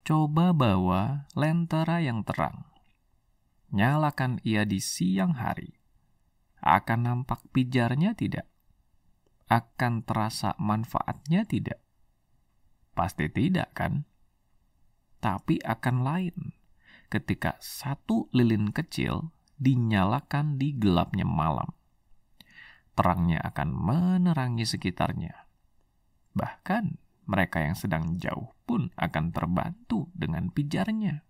Coba bawa lentera yang terang. Nyalakan ia di siang hari. Akan nampak pijarnya tidak? Akan terasa manfaatnya tidak? Pasti tidak, kan? Tapi akan lain ketika satu lilin kecil dinyalakan di gelapnya malam. Terangnya akan menerangi sekitarnya. Bahkan mereka yang sedang jauh pun akan terbantu dengan pijarnya.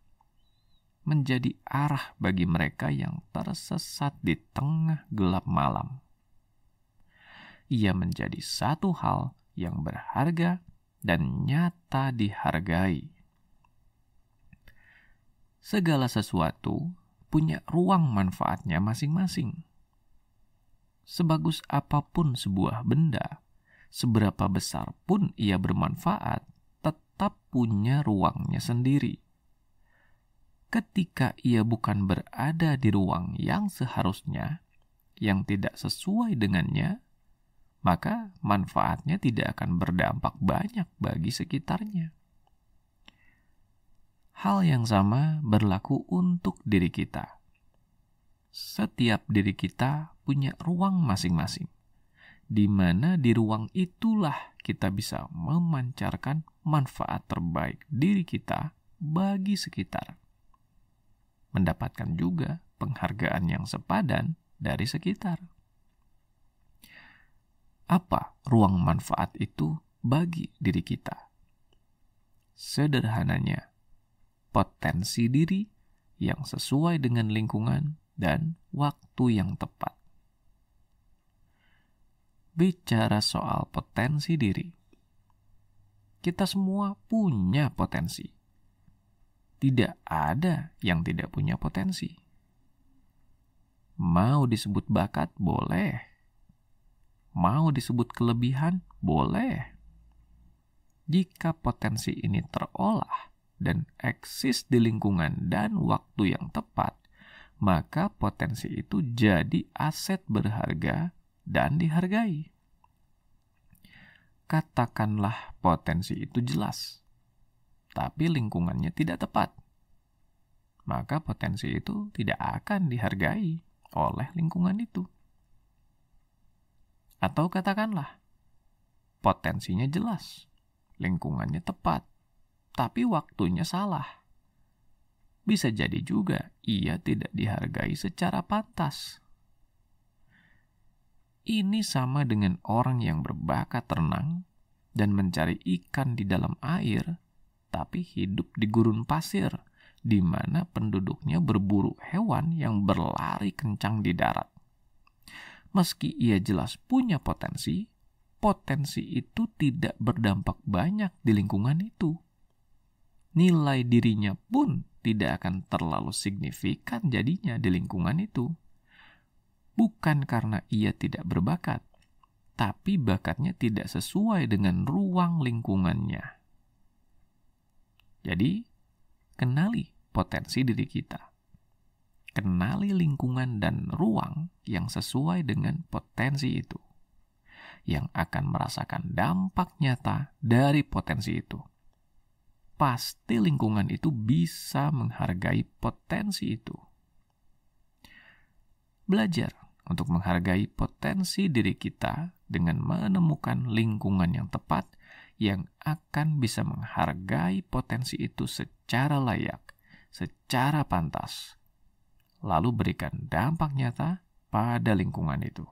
Menjadi arah bagi mereka yang tersesat di tengah gelap malam. Ia menjadi satu hal yang berharga dan nyata dihargai. Segala sesuatu punya ruang manfaatnya masing-masing. Sebagus apapun sebuah benda, seberapa besar pun ia bermanfaat, tetap punya ruangnya sendiri. Ketika ia bukan berada di ruang yang seharusnya, yang tidak sesuai dengannya, maka manfaatnya tidak akan berdampak banyak bagi sekitarnya. Hal yang sama berlaku untuk diri kita. Setiap diri kita punya ruang masing-masing, di mana di ruang itulah kita bisa memancarkan manfaat terbaik diri kita bagi sekitar. Mendapatkan juga penghargaan yang sepadan dari sekitar. Apa ruang manfaat itu bagi diri kita? Sederhananya, potensi diri yang sesuai dengan lingkungan dan waktu yang tepat. Bicara soal potensi diri, kita semua punya potensi. Tidak ada yang tidak punya potensi. Mau disebut bakat, boleh. Mau disebut kelebihan, boleh. Jika potensi ini terolah dan eksis di lingkungan dan waktu yang tepat, maka potensi itu jadi aset berharga dan dihargai. Katakanlah potensi itu jelas, tapi lingkungannya tidak tepat, maka potensi itu tidak akan dihargai oleh lingkungan itu. Atau katakanlah, potensinya jelas, lingkungannya tepat, tapi waktunya salah. Bisa jadi juga ia tidak dihargai secara pantas. Ini sama dengan orang yang berbakat renang dan mencari ikan di dalam air, tapi hidup di gurun pasir, di mana penduduknya berburu hewan yang berlari kencang di darat. Meski ia jelas punya potensi, potensi itu tidak berdampak banyak di lingkungan itu. Nilai dirinya pun tidak akan terlalu signifikan jadinya di lingkungan itu. Bukan karena ia tidak berbakat, tapi bakatnya tidak sesuai dengan ruang lingkungannya. Jadi, kenali potensi diri kita. Kenali lingkungan dan ruang yang sesuai dengan potensi itu, yang akan merasakan dampak nyata dari potensi itu. Pasti lingkungan itu bisa menghargai potensi itu. Belajar untuk menghargai potensi diri kita dengan menemukan lingkungan yang tepat yang akan bisa menghargai potensi itu secara layak, secara pantas, lalu berikan dampak nyata pada lingkungan itu.